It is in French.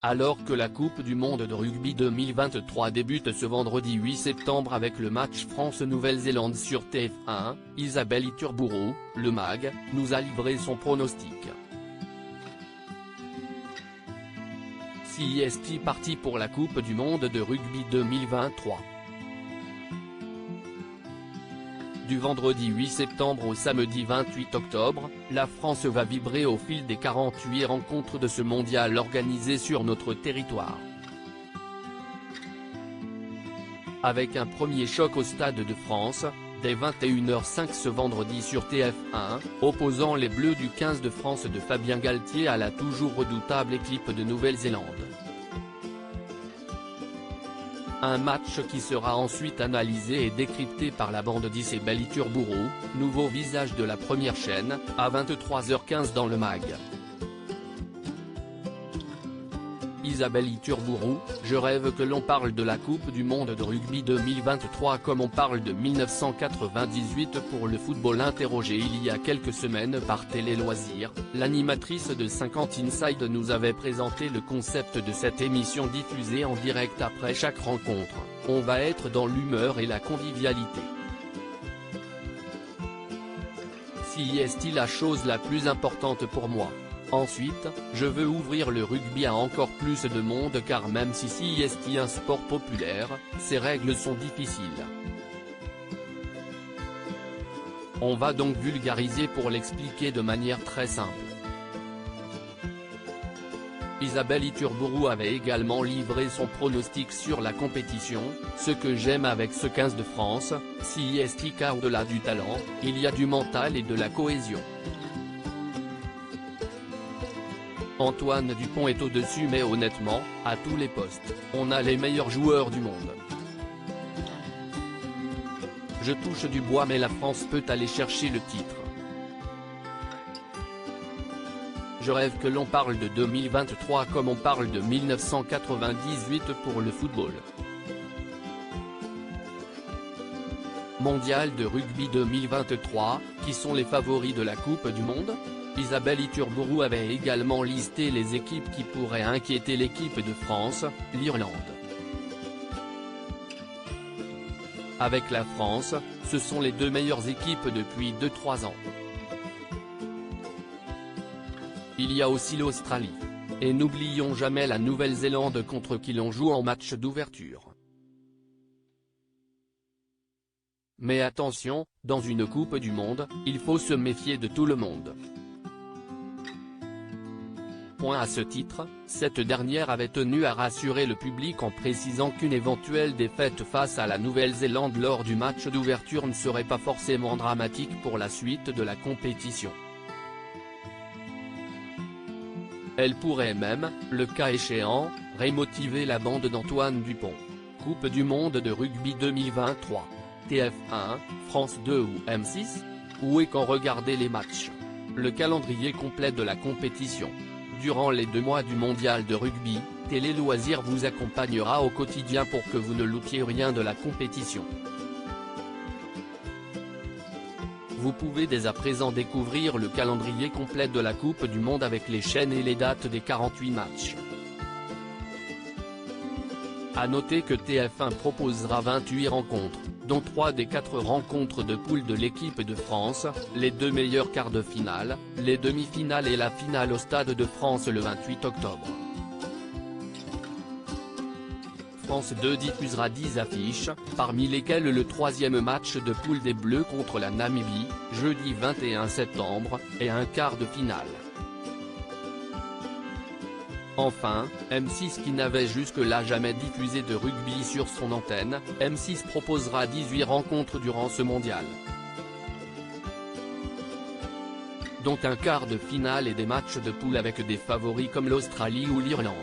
Alors que la Coupe du monde de rugby 2023 débute ce vendredi 8 septembre avec le match France-Nouvelle-Zélande sur TF1, Isabelle Iturburu, le MAG, nous a livré son pronostic. CIST parti pour la Coupe du monde de rugby 2023. Du vendredi 8 septembre au samedi 28 octobre, la France va vibrer au fil des 48 rencontres de ce mondial organisé sur notre territoire. Avec un premier choc au Stade de France, dès 21h05 ce vendredi sur TF1, opposant les Bleus du 15 de France de Fabien Galthié à la toujours redoutable équipe de Nouvelle-Zélande. Un match qui sera ensuite analysé et décrypté par la bande d'Isabelle Iturburu, nouveau visage de la première chaîne, à 23h15 dans le MAG. Isabelle Iturburu, je rêve que l'on parle de la Coupe du monde de rugby 2023 comme on parle de 1998 pour le football. Interrogée il y a quelques semaines par Télé Loisirs, l'animatrice de 50 Inside nous avait présenté le concept de cette émission diffusée en direct après chaque rencontre. On va être dans l'humeur et la convivialité. Si est-il la chose la plus importante pour moi. Ensuite, je veux ouvrir le rugby à encore plus de monde car même si c'est un sport populaire, ses règles sont difficiles. On va donc vulgariser pour l'expliquer de manière très simple. Isabelle Iturburu avait également livré son pronostic sur la compétition, ce que j'aime avec ce 15 de France, CIST car au-delà du talent, il y a du mental et de la cohésion. Antoine Dupont est au-dessus mais honnêtement, à tous les postes, on a les meilleurs joueurs du monde. Je touche du bois mais la France peut aller chercher le titre. Je rêve que l'on parle de 2023 comme on parle de 1998 pour le football. Mondial de rugby 2023, qui sont les favoris de la Coupe du monde ? Isabelle Iturburu avait également listé les équipes qui pourraient inquiéter l'équipe de France, l'Irlande. Avec la France, ce sont les deux meilleures équipes depuis 2-3 ans. Il y a aussi l'Australie. Et n'oublions jamais la Nouvelle-Zélande contre qui l'on joue en match d'ouverture. Mais attention, dans une Coupe du monde, il faut se méfier de tout le monde. À ce titre, cette dernière avait tenu à rassurer le public en précisant qu'une éventuelle défaite face à la Nouvelle-Zélande lors du match d'ouverture ne serait pas forcément dramatique pour la suite de la compétition. Elle pourrait même, le cas échéant, remotiver la bande d'Antoine Dupont. Coupe du monde de rugby 2023. TF1, France 2 ou M6 ? Où et quand regarder les matchs ? Le calendrier complet de la compétition. Durant les 2 mois du mondial de rugby, Télé Loisirs vous accompagnera au quotidien pour que vous ne loutiez rien de la compétition. Vous pouvez dès à présent découvrir le calendrier complet de la Coupe du monde avec les chaînes et les dates des 48 matchs. A noter que TF1 proposera 28 rencontres, dont 3 des 4 rencontres de poule de l'équipe de France, les 2 meilleurs quarts de finale, les demi-finales et la finale au Stade de France le 28 octobre. France 2 diffusera 10 affiches, parmi lesquelles le 3e match de poule des Bleus contre la Namibie, jeudi 21 septembre, et un quart de finale. Enfin, M6 qui n'avait jusque-là jamais diffusé de rugby sur son antenne, M6 proposera 18 rencontres durant ce mondial. Dont un quart de finale et des matchs de poule avec des favoris comme l'Australie ou l'Irlande.